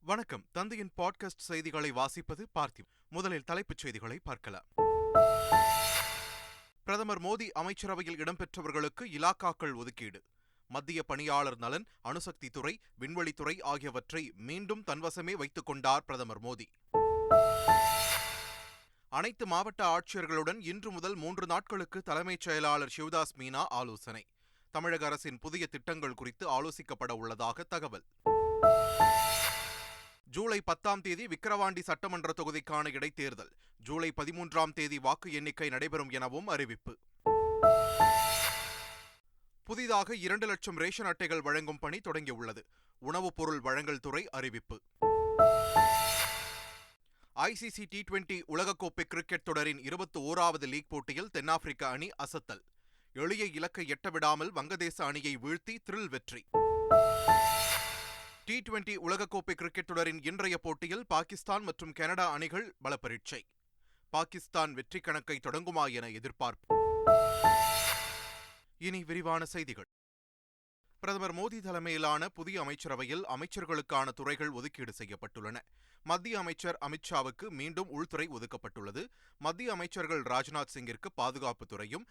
வணக்கம். தந்தையின் பாட்காஸ்ட் செய்திகளை வாசிப்பது பார்த்திவ். முதலில் தலைப்புச் செய்திகளை பார்க்கலாம். பிரதமர் மோடி அமைச்சரவையில் இடம்பெற்றவர்களுக்கு இலாக்காக்கள் ஒதுக்கீடு. மத்திய பணியாளர் நலன், அணுசக்தி துறை, விண்வெளித்துறை ஆகியவற்றை மீண்டும் தன்வசமே வைத்துக் கொண்டார் பிரதமர் மோடி. அனைத்து மாவட்ட ஆட்சியர்களுடன் இன்று முதல் 3 நாட்களுக்கு தலைமைச் செயலாளர் சிவதாஸ் மீனா ஆலோசனை. தமிழக அரசின் புதிய திட்டங்கள் குறித்து ஆலோசிக்கப்பட உள்ளதாக தகவல். ஜூலை 10ஆம் தேதி விக்கிரவாண்டி சட்டமன்ற தொகுதிக்கான இடைத்தேர்தல். ஜூலை 13ஆம் தேதி வாக்கு எண்ணிக்கை நடைபெறும் எனவும் அறிவிப்பு. புதிதாக 2 லட்சம் ரேஷன் அட்டைகள் வழங்கும் பணி தொடங்கியுள்ளது. உணவுப் பொருள் வழங்கல் துறை அறிவிப்பு. ICC T20 உலகக்கோப்பை கிரிக்கெட் தொடரின் 21வது லீக் போட்டியில் தென்னாப்பிரிக்க அணி அசத்தல். எளிய இலக்கை எட்டவிடாமல் வங்கதேச அணியை வீழ்த்தி த்ரில் வெற்றி. T20 உலகக்கோப்பை கிரிக்கெட் தொடரின் இன்றைய போட்டியில் பாகிஸ்தான் மற்றும் கனடா அணிகள் பலப்பரீட்சை. பாகிஸ்தான் வெற்றி கணக்கை தொடங்குமா என எதிர்பார்ப்பு. இனி விரிவான செய்திகள். பிரதமர் மோடி தலைமையிலான புதிய அமைச்சரவையில் அமைச்சர்களுக்கான துறைகள் ஒதுக்கீடு செய்யப்பட்டுள்ளன. மத்திய அமைச்சர் அமித்ஷாவுக்கு மீண்டும் உள்துறை ஒதுக்கப்பட்டுள்ளது. மத்திய அமைச்சர்கள் ராஜ்நாத் சிங்கிற்கு பாதுகாப்பு துறையும்,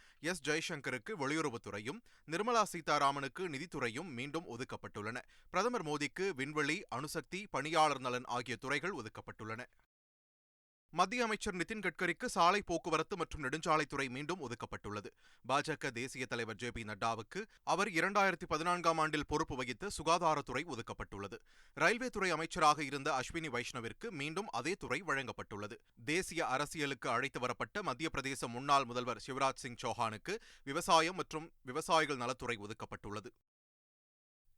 ஜெய்சங்கருக்கு வெளியுறவுத்துறையும், நிர்மலா சீதாராமனுக்கு நிதித்துறையும் மீண்டும் ஒதுக்கப்பட்டுள்ளன. பிரதமர் மோடிக்கு விண்வெளி, அணுசக்தி, பணியாளர் நலன் ஆகிய துறைகள் ஒதுக்கப்பட்டுள்ளன. மத்திய அமைச்சர் நிதின் கட்கரிக்கு சாலை போக்குவரத்து மற்றும் நெடுஞ்சாலைத்துறை மீண்டும் ஒதுக்கப்பட்டுள்ளது. பாஜக தேசிய தலைவர் JP நட்டாவுக்கு அவர் 2014ஆம் ஆண்டில் பொறுப்பு வகித்த சுகாதாரத்துறை ஒதுக்கப்பட்டுள்ளது. ரயில்வே துறை அமைச்சராக இருந்த அஸ்வினி வைஷ்ணவிற்கு மீண்டும் அதே துறை வழங்கப்பட்டுள்ளது. தேசிய அரசியலுக்கு அழைத்து வரப்பட்ட மத்திய பிரதேச முன்னாள் முதல்வர் சிவராஜ் சிங் சௌஹானுக்கு விவசாயம் மற்றும் விவசாயிகள் நலத்துறை ஒதுக்கப்பட்டுள்ளது.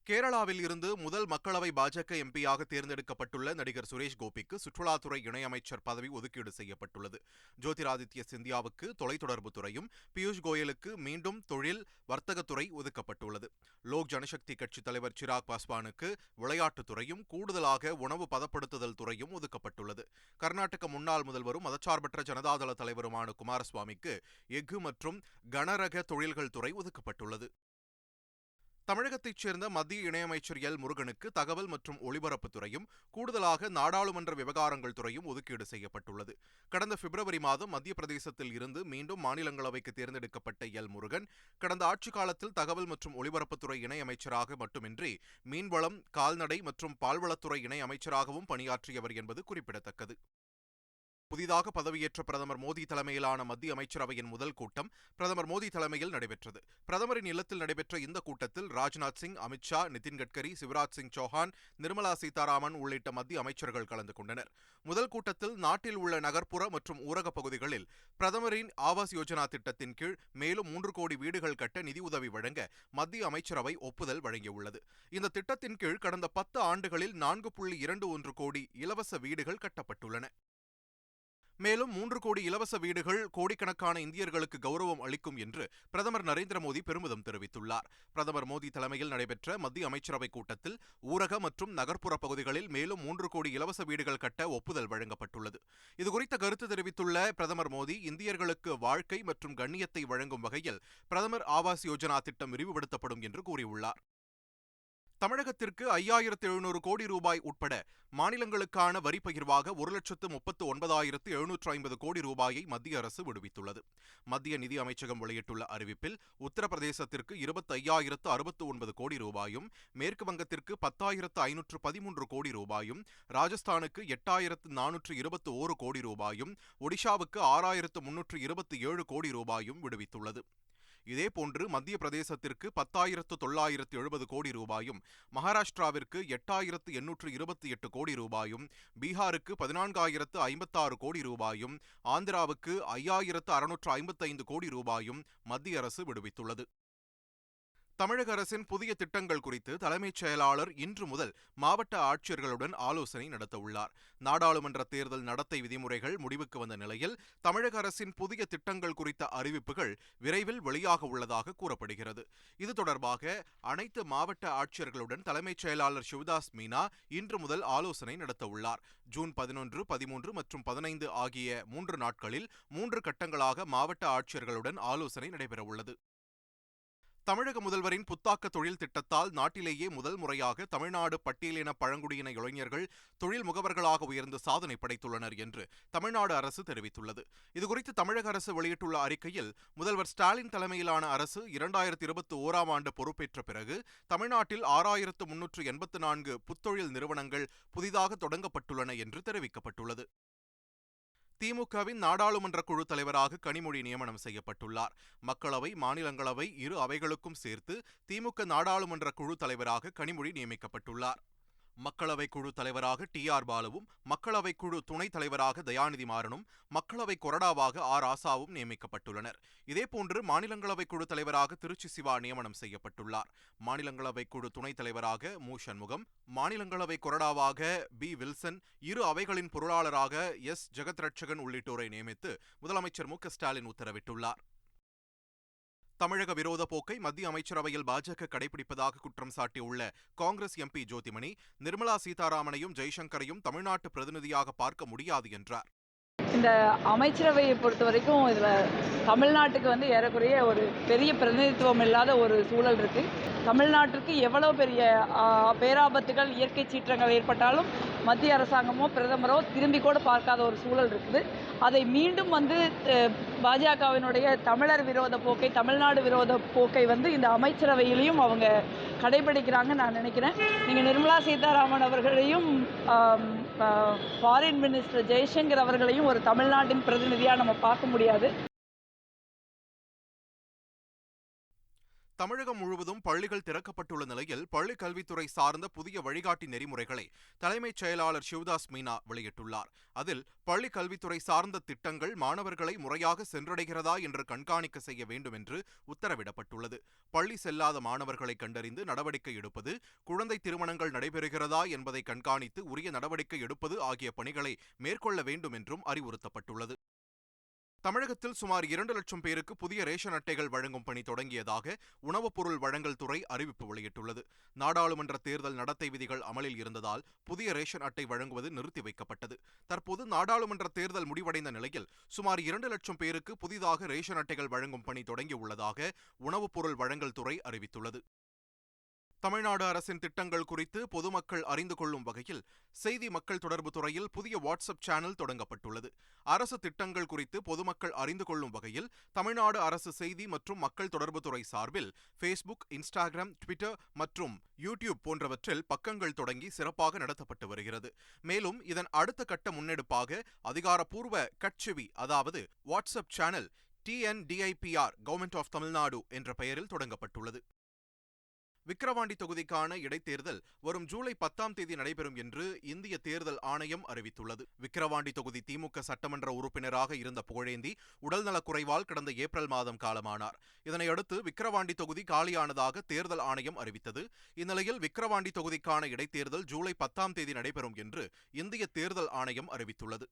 கேரளாவில் இருந்து முதல் மக்களவை பாஜக எம்பியாக தேர்ந்தெடுக்கப்பட்டுள்ள நடிகர் சுரேஷ் கோபிக்கு சுற்றுலாத்துறை இணையமைச்சர் பதவி ஒதுக்கீடு செய்யப்பட்டுள்ளது. ஜோதிராதித்ய சிந்தியாவுக்கு தொலைத்தொடர்பு துறையும், பியூஷ் கோயலுக்கு மீண்டும் தொழில் வர்த்தகத்துறை ஒதுக்கப்பட்டுள்ளது. லோக் ஜனசக்தி கட்சி தலைவர் சிராக் பாஸ்வானுக்கு விளையாட்டுத்துறையும், கூடுதலாக உணவு பதப்படுத்துதல் துறையும் ஒதுக்கப்பட்டுள்ளது. கர்நாடக முன்னாள் முதல்வரும் மதச்சார்பற்ற ஜனதாதள தலைவருமான குமாரசுவாமிக்கு எஃகு மற்றும் கனரக தொழில்கள் துறை ஒதுக்கப்பட்டுள்ளது. தமிழகத்தைச் சேர்ந்த மத்திய இணையமைச்சர் முருகனுக்கு தகவல் மற்றும் ஒலிபரப்புத்துறையும், கூடுதலாக நாடாளுமன்ற விவகாரங்கள் துறையும் ஒதுக்கீடு செய்யப்பட்டுள்ளது. கடந்த பிப்ரவரி மாதம் மத்திய பிரதேசத்தில் இருந்து மீண்டும் மாநிலங்களவைக்கு தேர்ந்தெடுக்கப்பட்ட முருகன் கடந்த ஆட்சிக் காலத்தில் தகவல் மற்றும் ஒலிபரப்புத்துறை இணையமைச்சராக மட்டுமின்றி மீன்வளம், கால்நடை மற்றும் பால்வளத்துறை இணையமைச்சராகவும் பணியாற்றியவர் என்பது குறிப்பிடத்தக்கது. புதிதாக பதவியேற்ற பிரதமர் மோடி தலைமையிலான மத்திய அமைச்சரவையின் முதல் கூட்டம் பிரதமர் மோடி தலைமையில் நடைபெற்றது. பிரதமரின் இல்லத்தில் நடைபெற்ற இந்த கூட்டத்தில் ராஜ்நாத் சிங், அமித்ஷா, நிதின் கட்கரி, சிவராஜ் சிங் சௌஹான், நிர்மலா சீதாராமன் உள்ளிட்ட மத்திய அமைச்சர்கள் கலந்து கொண்டனர். முதல் கூட்டத்தில் நாட்டில் உள்ள நகர்ப்புற மற்றும் ஊரக பகுதிகளில் பிரதமரின் ஆவாஸ் யோஜனா திட்டத்தின் கீழ் மேலும் 3 கோடி வீடுகள் கட்ட நிதியுதவி வழங்க மத்திய அமைச்சரவை ஒப்புதல் வழங்கியுள்ளது. இந்த திட்டத்தின் கீழ் கடந்த 10 ஆண்டுகளில் 4.21 கோடி இலவச வீடுகள் கட்டப்பட்டுள்ளன. மேலும் 3 கோடி இலவச வீடுகள் கோடிக்கணக்கான இந்தியர்களுக்கு கௌரவம் அளிக்கும் என்று பிரதமர் நரேந்திர மோடி பெருமிதம் தெரிவித்துள்ளார். பிரதமர் மோடி தலைமையில் நடைபெற்ற மத்திய அமைச்சரவை கூட்டத்தில் ஊரக மற்றும் நகர்ப்புற பகுதிகளில் மேலும் 3 கோடி இலவச வீடுகள் கட்ட ஒப்புதல் வழங்கப்பட்டுள்ளது. இதுகுறித்த கருத்து தெரிவித்துள்ள பிரதமர் மோடி, இந்தியர்களுக்கு வாழ்க்கை மற்றும் கண்ணியத்தை வழங்கும் வகையில் பிரதமர் ஆவாஸ் யோஜனா திட்டம் விரிவுபடுத்தப்படும் என்று கூறியுள்ளார். தமிழகத்திற்கு 5700 கோடி ரூபாய் உட்பட மாநிலங்களுக்கான வரி பகிர்வாக 1,39,750 கோடி ரூபாயை மத்திய அரசு விடுவித்துள்ளது. மத்திய நிதி அமைச்சகம் வெளியிட்டுள்ள அறிவிப்பில் உத்தரப்பிரதேசத்திற்கு 25,069 கோடி ரூபாயும், மேற்கு வங்கத்திற்கு 10,513 கோடி ரூபாயும், ராஜஸ்தானுக்கு 8,421 கோடி ரூபாயும், ஒடிஷாவுக்கு 6,327 கோடி ரூபாயும் விடுவித்துள்ளது. இதேபோன்று மத்திய பிரதேசத்திற்கு 10,970 கோடி ரூபாயும், மகாராஷ்டிராவிற்கு 8,828 கோடி ரூபாயும், பீகாருக்கு 14,056 கோடி ரூபாயும், ஆந்திராவுக்கு 5,655 கோடி ரூபாயும் மத்திய அரசு விடுவித்துள்ளது. தமிழக அரசின் புதிய திட்டங்கள் குறித்து தலைமைச் செயலாளர் இன்று முதல் மாவட்ட ஆட்சியர்களுடன் ஆலோசனை நடத்தவுள்ளார். நாடாளுமன்ற தேர்தல் நடத்தை விதிமுறைகள் முடிவுக்கு வந்த நிலையில் தமிழக அரசின் புதிய திட்டங்கள் குறித்த அறிவிப்புகள் விரைவில் வெளியாக உள்ளதாக கூறப்படுகிறது. இது தொடர்பாக அனைத்து மாவட்ட ஆட்சியர்களுடன் தலைமைச் செயலாளர் சிவதாஸ் மீனா இன்று முதல் ஆலோசனை நடத்தவுள்ளார். ஜூன் 11, 13 மற்றும் 15 ஆகிய 3 நாட்களில் 3 கட்டங்களாக மாவட்ட ஆட்சியர்களுடன் ஆலோசனை நடைபெறவுள்ளது. தமிழக முதல்வரின் புத்தாக்க தொழில் திட்டத்தால் நாட்டிலேயே முதல் முறையாக தமிழ்நாடு பட்டியலின பழங்குடியின இளைஞர்கள் தொழில் முகவர்களாக உயர்ந்து சாதனை படைத்துள்ளனர் என்று தமிழ்நாடு அரசு தெரிவித்துள்ளது. இதுகுறித்து தமிழக அரசு வெளியிட்டுள்ள அறிக்கையில், முதல்வர் ஸ்டாலின் தலைமையிலான அரசு 2021ஆம் ஆண்டு பொறுப்பேற்ற பிறகு தமிழ்நாட்டில் 6384 புத்தொழில் நிறுவனங்கள் புதிதாக தொடங்கப்பட்டுள்ளன என்று தெரிவிக்கப்பட்டுள்ளது. திமுகவின் நாடாளுமன்ற குழு தலைவராக கனிமொழி நியமனம் செய்யப்பட்டுள்ளார். மக்களவை, மாநிலங்களவை இரு அவைகளுக்கும் சேர்த்து திமுக நாடாளுமன்ற குழு தலைவராக கனிமொழி நியமிக்கப்பட்டுள்ளார். மக்களவை குழு தலைவராக டி.ஆர். பாலுவும், மக்களவை குழு துணைத் தலைவராக தயாநிதி மாறனும், மக்களவை கொறடாவாக ராசாவும் நியமிக்கப்பட்டுள்ளனர். இதேபோன்று மாநிலங்களவை குழு தலைவராக திருச்சி சிவா நியமனம் செய்யப்பட்டுள்ளார். மாநிலங்களவை குழு துணைத் தலைவராக மு. சண்முகம், மாநிலங்களவை கொறடாவாக பி. வில்சன், இரு அவைகளின் பொருளாளராக எஸ். ஜெகத்ரட்சகன் உள்ளிட்டோரை நியமித்து முதலமைச்சர் மு. ஸ்டாலின் உத்தரவிட்டுள்ளார். தமிழக விரோத போக்கை மத்திய அமைச்சரவையில் பாஜக கடைபிடிப்பதாக குற்றம் சாட்டியுள்ள காங்கிரஸ் எம்பி ஜோதிமணி, நிர்மலா சீதாராமனையும் ஜெய்சங்கரையும் தமிழ்நாட்டு பிரதிநிதியாக பார்க்க முடியாது என்றார். இந்த அமைச்சரவையை பொறுத்த வரைக்கும் இதில் தமிழ்நாட்டுக்கு ஏறக்குறைய ஒரு பெரிய பிரதிநிதித்துவம் இல்லாத ஒரு சூழல் இருக்குது. தமிழ்நாட்டிற்கு எவ்வளோ பெரிய பேராபத்துகள், இயற்கை சீற்றங்கள் ஏற்பட்டாலும் மத்திய அரசாங்கமோ பிரதமரோ திரும்பி கூட பார்க்காத ஒரு சூழல் இருக்குது. அதை மீண்டும் பாஜகவினுடைய தமிழர் விரோத போக்கை, தமிழ்நாடு விரோத போக்கை இந்த அமைச்சரவையிலையும் அவங்க கடைபிடிக்கிறாங்க நான் நினைக்கிறேன். நீங்கள் நிர்மலா சீதாராமன் அவர்களையும் ஃபாரின் மினிஸ்டர் ஜெய்சங்கர் அவர்களையும் ஒரு தமிழ்நாட்டின் பிரதிநிதியாக நம்ம பார்க்க முடியாது. தமிழகம் முழுவதும் பள்ளிகள் திறக்கப்பட்டுள்ள நிலையில் பள்ளிக் கல்வித்துறை சார்ந்த புதிய வழிகாட்டி நெறிமுறைகளை தலைமைச் செயலாளர் சிவதாஸ் மீனா வெளியிட்டுள்ளார். அதில் பள்ளிக் கல்வித்துறை சார்ந்த திட்டங்கள் மாணவர்களை முறையாக சென்றடைகிறதா என்று கண்காணிக்க செய்ய வேண்டும் என்று உத்தரவிடப்பட்டுள்ளது. பள்ளி செல்லாத மாணவர்களை கண்டறிந்து நடவடிக்கை எடுப்பது, குழந்தை திருமணங்கள் நடைபெறுகிறதா என்பதை கண்காணித்து உரிய நடவடிக்கை எடுப்பது ஆகிய பணிகளை மேற்கொள்ள வேண்டும் என்றும் அறிவுறுத்தப்பட்டுள்ளது. தமிழகத்தில் சுமார் 2 லட்சம் பேருக்கு புதிய ரேஷன் அட்டைகள் வழங்கும் பணி தொடங்கியதாக உணவுப் பொருள் வழங்கல் துறை அறிவிப்பு வெளியிட்டுள்ளது. நாடாளுமன்ற தேர்தல் நடத்தை விதிகள் அமலில் இருந்ததால் புதிய ரேஷன் அட்டை வழங்குவது நிறுத்தி வைக்கப்பட்டது. தற்போது நாடாளுமன்ற தேர்தல் முடிவடைந்த நிலையில் சுமார் 2 லட்சம் பேருக்கு புதிதாக ரேஷன் அட்டைகள் வழங்கும் பணி தொடங்கியுள்ளதாக உணவுப் பொருள் வழங்கல் துறை அறிவித்துள்ளது. தமிழ்நாடு அரசின் திட்டங்கள் குறித்து பொதுமக்கள் அறிந்து கொள்ளும் வகையில் செய்தி மக்கள் தொடர்பு துறையில் புதிய வாட்ஸ்அப் சேனல் தொடங்கப்பட்டுள்ளது. அரசு திட்டங்கள் குறித்து பொதுமக்கள் அறிந்து கொள்ளும் வகையில் தமிழ்நாடு அரசு செய்தி மற்றும் மக்கள் தொடர்பு துறை சார்பில் ஃபேஸ்புக், இன்ஸ்டாகிராம், ட்விட்டர் மற்றும் யூடியூப் போன்றவற்றில் பக்கங்கள் தொடங்கி சிறப்பாக நடத்தப்பட்டு வருகிறது. மேலும் இதன் அடுத்த கட்ட முன்னெடுப்பாக அதிகாரப்பூர்வ கட்செவி, அதாவது WhatsApp channel TNDIPR government of Tamil Nadu என்ற பெயரில் தொடங்கப்பட்டுள்ளது. விக்கிரவாண்டி தொகுதிக்கான இடைத்தேர்தல் வரும் ஜூலை 10ஆம் தேதி நடைபெறும் என்று இந்திய தேர்தல் ஆணையம் அறிவித்துள்ளது. விக்கிரவாண்டி தொகுதி திமுக சட்டமன்ற உறுப்பினராக இருந்த புகழேந்தி உடல்நலக்குறைவால் கடந்த ஏப்ரல் மாதம் காலமானார். இதனையடுத்து விக்கிரவாண்டி தொகுதி காலியானதாக தேர்தல் ஆணையம் அறிவித்தது. இந்நிலையில் விக்கிரவாண்டி தொகுதிக்கான இடைத்தேர்தல் ஜூலை 10ஆம் தேதி நடைபெறும் என்று இந்திய தேர்தல் ஆணையம் அறிவித்துள்ளது.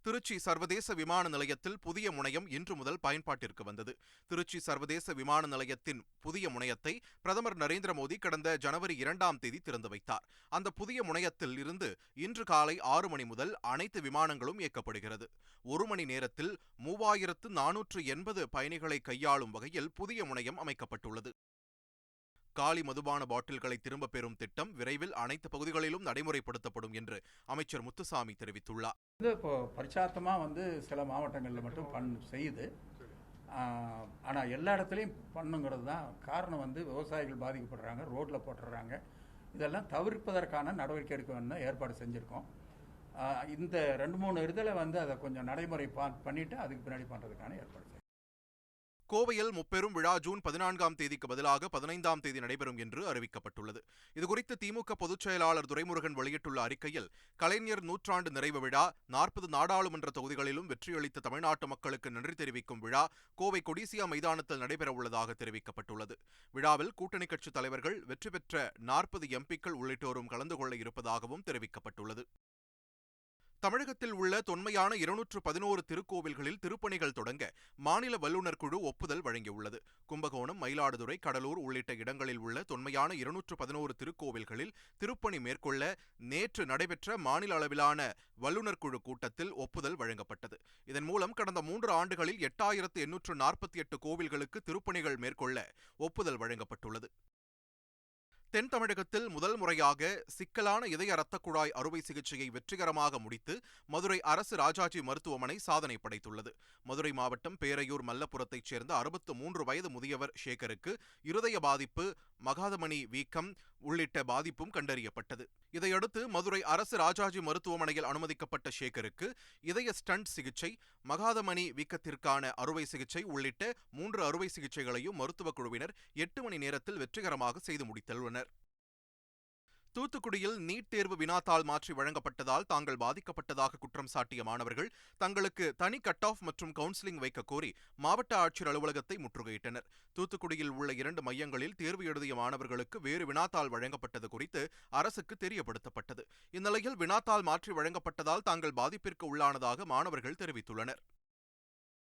திருச்சி சர்வதேச விமான நிலையத்தில் புதிய முனையம் இன்று முதல் பயன்பாட்டிற்கு வந்தது. திருச்சி சர்வதேச விமான நிலையத்தின் புதிய முனையத்தை பிரதமர் நரேந்திர மோடி கடந்த ஜனவரி 2ஆம் தேதி திறந்து வைத்தார். அந்த புதிய முனையத்தில் இருந்து இன்று காலை 6 மணி முதல் அனைத்து விமானங்களும் இயக்கப்படுகிறது. 1 மணி நேரத்தில் 3480 பயணிகளை கையாளும் வகையில் புதிய முனையம் அமைக்கப்பட்டுள்ளது. காலி மதுபான பாட்டில்களை திரும்பப் பெறும் திட்டம் விரைவில் அனைத்து பகுதிகளிலும் நடைமுறைப்படுத்தப்படும் என்று அமைச்சர் முத்துசாமி தெரிவித்துள்ளார். இப்போ பரிச்சார்த்தமாக சில மாவட்டங்களில் மட்டும் செய்யுது. ஆனால் எல்லா இடத்துலையும் பண்ணுங்கிறது தான் காரணம். விவசாயிகள் பாதிக்கப்படுறாங்க, ரோட்டில் போட்டுடுறாங்க. இதெல்லாம் தவிர்ப்பதற்கான நடவடிக்கை எடுக்க வேணும் ஏற்பாடு செஞ்சுருக்கோம். இந்த 2-3 இதில் அதை கொஞ்சம் நடைமுறை பண்ணிவிட்டு அதுக்கு பின்னாடி பண்ணுறதுக்கான ஏற்பாடு. கோவையில் முப்பெரும் விழா ஜூன் 14ஆம் தேதிக்கு பதிலாக 15ஆம் தேதி நடைபெறும் என்று அறிவிக்கப்பட்டுள்ளது. இதுகுறித்து திமுக பொதுச் செயலாளர் துரைமுருகன் வெளியிட்டுள்ள அறிக்கையில், கலைஞர் நூற்றாண்டு நிறைவு விழா, 40 நாடாளுமன்ற தொகுதிகளிலும் வெற்றியளித்த தமிழ்நாட்டு மக்களுக்கு நன்றி தெரிவிக்கும் விழா கோவை கொடிசியா மைதானத்தில் நடைபெறவுள்ளதாக தெரிவிக்கப்பட்டுள்ளது. விழாவில் கூட்டணி கட்சித் தலைவர்கள், வெற்றி பெற்ற 40 எம்பிக்கள் உள்ளிட்டோரும் கலந்து கொள்ள இருப்பதாகவும் தெரிவிக்கப்பட்டுள்ளது. தமிழகத்தில் உள்ள தொன்மையான 211 திருக்கோவில்களில் திருப்பணிகள் தொடங்க மாநில வல்லுநர் குழு ஒப்புதல் வழங்கியுள்ளது. கும்பகோணம், மயிலாடுதுறை, கடலூர் உள்ளிட்ட இடங்களில் உள்ள தொன்மையான 211 திருக்கோவில்களில் திருப்பணி மேற்கொள்ள நேற்று நடைபெற்ற மாநில அளவிலான வல்லுநர் குழு கூட்டத்தில் ஒப்புதல் வழங்கப்பட்டது. இதன் மூலம் கடந்த 3 ஆண்டுகளில் 8848 கோவில்களுக்கு திருப்பணிகள் மேற்கொள்ள ஒப்புதல் வழங்கப்பட்டுள்ளது. தென் தமிழகத்தில் முதல் முறையாக சிக்கலான இதய இரத்தக் குழாய் அறுவை சிகிச்சையை வெற்றிகரமாக முடித்து மதுரை அரசு ராஜாஜி மருத்துவமனை சாதனை படைத்துள்ளது. மதுரை மாவட்டம் பேரையூர் மல்லபுரத்தைச் சேர்ந்த 63 வயது முதியவர் சேகருக்கு இருதய பாதிப்பு, மகாதமணி வீக்கம் உள்ளிட்ட பாதிப்பும் கண்டறியப்பட்டது. இதையடுத்து மதுரை அரசு ராஜாஜி மருத்துவமனையில் அனுமதிக்கப்பட்ட சேகருக்கு இதய ஸ்டண்ட் சிகிச்சை, மகாதமணி வீக்கத்திற்கான அறுவை சிகிச்சை உள்ளிட்ட 3 அறுவை சிகிச்சைகளையும் மருத்துவக் குழுவினர் 8 மணி நேரத்தில் வெற்றிகரமாக செய்து முடித்துள்ளனர். தூத்துக்குடியில் நீட் தேர்வு வினாத்தாள் மாற்றி வழங்கப்பட்டதால் தாங்கள் பாதிக்கப்பட்டதாக குற்றம் சாட்டிய மாணவர்கள் தங்களுக்கு தனி கட் ஆஃப் மற்றும் கவுன்சிலிங் வைக்க கோரி மாவட்ட ஆட்சியர் அலுவலகத்தை முற்றுகையிட்டனர். தூத்துக்குடியில் உள்ள 2 மையங்களில் தேர்வு எழுதிய மாணவர்களுக்கு வேறு வினாத்தாள் வழங்கப்பட்டது குறித்து அரசுக்கு தெரியப்படுத்தப்பட்டது. இந்நிலையில் வினாத்தாள் மாற்றி வழங்கப்பட்டதால் தாங்கள் பாதிப்பிற்கு உள்ளானதாக மாணவர்கள் தெரிவித்துள்ளனர்.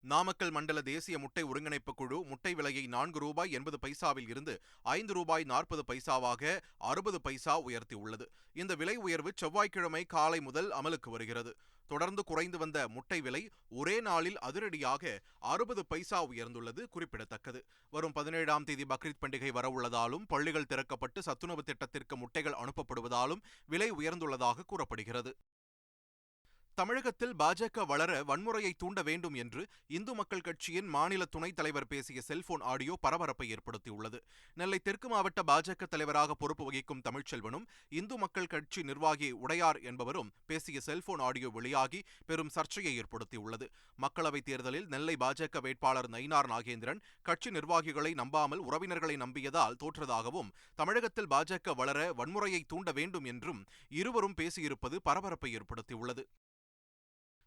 நாமக்கல் மண்டல தேசிய முட்டை ஒருங்கிணைப்பு குழு முட்டை விலையை ₹4.80 இருந்து ₹5.40 60 பைசா உயர்த்தியுள்ளது. இந்த விலை உயர்வு செவ்வாய்க்கிழமை காலை முதல் அமலுக்கு வருகிறது. தொடர்ந்து குறைந்து வந்த முட்டை விலை ஒரே நாளில் அதிரடியாக 60 பைசா உயர்ந்துள்ளது குறிப்பிடத்தக்கது. வரும் 17ஆம் தேதி பக்ரீத் பண்டிகை வரவுள்ளதாலும் பள்ளிகள் திறக்கப்பட்டு சத்துணவு திட்டத்திற்கு முட்டைகள் அனுப்பப்படுவதாலும் விலை உயர்ந்துள்ளதாக கூறப்படுகிறது. தமிழகத்தில் பாஜக வளர வன்முறையை தூண்ட வேண்டும் என்று இந்து மக்கள் கட்சியின் மாநில துணைத் தலைவர் பேசிய செல்போன் ஆடியோ பரபரப்பை ஏற்படுத்தியுள்ளது. நெல்லை தெற்கு மாவட்ட பாஜக தலைவராக பொறுப்பு வகிக்கும் தமிழ்ச்செல்வனும் இந்து மக்கள் கட்சி நிர்வாகி உடையார் என்பவரும் பேசிய செல்போன் ஆடியோ வெளியாகி பெரும் சர்ச்சையை ஏற்படுத்தியுள்ளது. மக்களவைத் தேர்தலில் நெல்லை பாஜக வேட்பாளர் நயினார் நாகேந்திரன் கட்சி நிர்வாகிகளை நம்பாமல் உறவினர்களை நம்பியதால் தோற்றதாகவும், தமிழகத்தில் பாஜக வளர வன்முறையை தூண்ட வேண்டும் என்றும் இருவரும் பேசியிருப்பது பரபரப்பை ஏற்படுத்தியுள்ளது.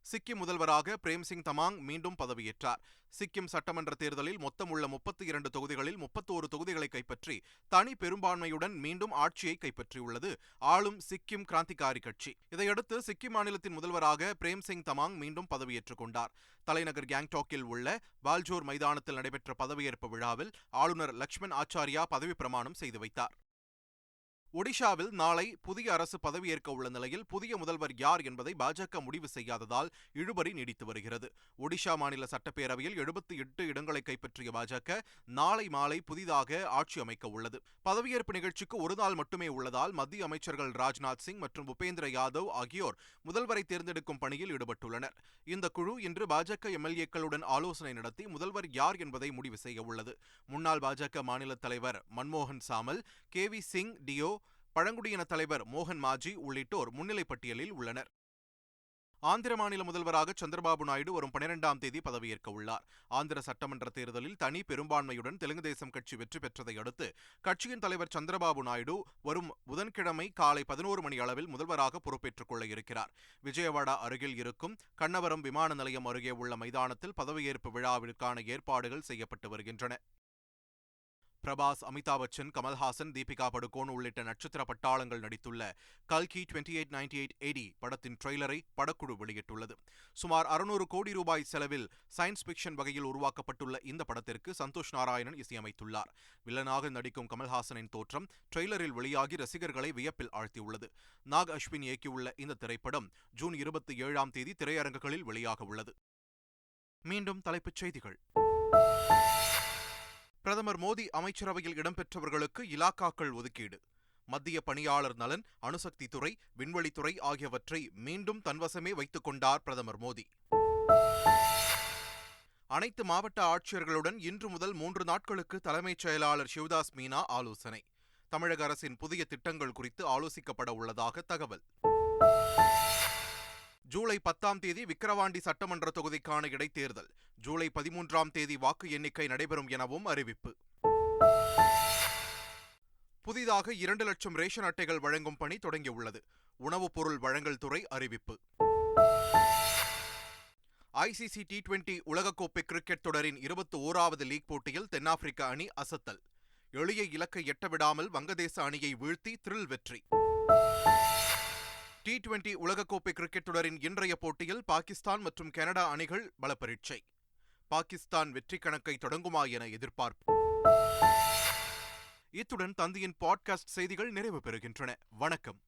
சிக்கிம் முதல்வராக பிரேம்சிங் தமாங் மீண்டும் பதவியேற்றார். சிக்கிம் சட்டமன்ற தேர்தலில் மொத்தம் உள்ள 32 தொகுதிகளில் 31 தொகுதிகளை கைப்பற்றி தனி பெரும்பான்மையுடன் மீண்டும் ஆட்சியை கைப்பற்றியுள்ளது ஆளும் சிக்கிம் கிராந்திகாரி கட்சி. இதையடுத்து சிக்கிம் மாநிலத்தின் முதல்வராக பிரேம்சிங் தமாங் மீண்டும் பதவியேற்றுக் கொண்டார். தலைநகர் கேங்டாக்கில் உள்ள பால்ஜோர் மைதானத்தில் நடைபெற்ற பதவியேற்பு விழாவில் ஆளுநர் லக்ஷ்மண் ஆச்சாரியா பதவி பிரமாணம் செய்து வைத்தார். ஒடிஷாவில் நாளை புதிய அரசு பதவியேற்க உள்ள நிலையில் புதிய முதல்வர் யார் என்பதை பாஜக முடிவு செய்யாததால் இழுபறி நீடித்து வருகிறது. ஒடிஷா மாநில சட்டப்பேரவையில் 78 இடங்களை கைப்பற்றிய பாஜக நாளை மாலை புதிதாக ஆட்சி அமைக்க உள்ளது. பதவியேற்பு நிகழ்ச்சிக்கு ஒரு நாள் மட்டுமே உள்ளதால் மத்திய அமைச்சர்கள் ராஜ்நாத் சிங் மற்றும் பூபேந்திர யாதவ் ஆகியோர் முதல்வரை தேர்ந்தெடுக்கும் பணியில் ஈடுபட்டுள்ளனர். இந்த குழு இன்று பாஜக எம்எல்ஏக்களுடன் ஆலோசனை நடத்தி முதல்வர் யார் என்பதை முடிவு செய்ய உள்ளது. முன்னாள் பாஜக மாநில தலைவர் மன்மோகன் சாமல், KV சிங் டியோ, பழங்குடியின தலைவர் மோகன் மாஜி உள்ளிட்டோர் முன்னிலை பட்டியலில் உள்ளனர். ஆந்திர மாநில முதல்வராக சந்திரபாபு நாயுடு வரும் 12ஆம் தேதி பதவியேற்க உள்ளார். ஆந்திர சட்டமன்ற தேர்தலில் தனி பெரும்பான்மையுடன் தெலுங்கு தேசம் கட்சி வெற்றி பெற்றதை அடுத்து கட்சியின் தலைவர் சந்திரபாபு நாயுடு வரும் புதன்கிழமை காலை 11 மணி அளவில் முதல்வராக பொறுப்பேற்றுக் கொள்ள இருக்கிறார். விஜயவாடா அருகில் இருக்கும் கண்ணவரம் விமான நிலையம் அருகே உள்ள மைதானத்தில் பதவியேற்பு விழாவிற்கான ஏற்பாடுகள் செய்யப்பட்டு வருகின்றன. பிரபாஸ், அமிதாப் பச்சன், கமல்ஹாசன், தீபிகா படுகோன் உள்ளிட்ட நட்சத்திர பட்டாளங்கள் நடித்துள்ள கல்கி 2898 படத்தின் ட்ரெய்லரை படக்குழு வெளியிட்டுள்ளது. சுமார் 600 கோடி ரூபாய் செலவில் சயின்ஸ் பிக்ஷன் வகையில் உருவாக்கப்பட்டுள்ள இந்த படத்திற்கு சந்தோஷ் நாராயணன் இசையமைத்துள்ளார். வில்லனாக நடிக்கும் கமல்ஹாசனின் தோற்றம் ட்ரெய்லரில் வெளியாகி ரசிகர்களை வியப்பில் ஆழ்த்தியுள்ளது. நாக் அஸ்வின் இயக்கியுள்ள இந்த திரைப்படம் ஜூன் 27ஆம் தேதி திரையரங்குகளில் வெளியாக உள்ளது. மீண்டும் தலைப்புச் செய்திகள். பிரதமர் மோடி அமைச்சரவையில் இடம்பெற்றவர்களுக்கு இலாக்காக்கள் ஒதுக்கீடு. மத்திய பணியாளர் நலன், அணுசக்தி துறை, விண்வெளித்துறை ஆகியவற்றை மீண்டும் தன்வசமே வைத்துக் கொண்டார் பிரதமர் மோடி. அனைத்து மாவட்ட ஆட்சியர்களுடன் இன்று முதல் 3 நாட்களுக்கு தலைமைச் செயலாளர் சிவதாஸ் மீனா ஆலோசனை. தமிழக அரசின் புதிய திட்டங்கள் குறித்து ஆலோசிக்கப்பட உள்ளதாக தகவல். ஜூலை 10ஆம் தேதி விக்கிரவாண்டி சட்டமன்ற தொகுதிக்கான இடைத்தேர்தல். ஜூலை 13ஆம் தேதி வாக்கு எண்ணிக்கை நடைபெறும் எனவும் அறிவிப்பு. புதிதாக 2 லட்சம் ரேஷன் அட்டைகள் வழங்கும் பணி தொடங்கியுள்ளது. உணவுப் பொருள் வழங்கல் துறை அறிவிப்பு. ICC T20 உலகக்கோப்பை கிரிக்கெட் தொடரின் 21வது லீக் போட்டியில் தென்னாப்பிரிக்க அணி அசத்தல். எளிய இலக்கை எட்டவிடாமல் வங்கதேச அணியை வீழ்த்தி த்ரில் வெற்றி. T20 உலகக்கோப்பை கிரிக்கெட் தொடரின் இன்றைய போட்டியில் பாகிஸ்தான் மற்றும் கனடா அணிகள் பலப்பரீட்சை. பாகிஸ்தான் வெற்றி கணக்கை தொடங்குமா என எதிர்பார்ப்பு. இத்துடன் தந்தியின் பாட்காஸ்ட் செய்திகள் நிறைவு பெறுகின்றன. வணக்கம்.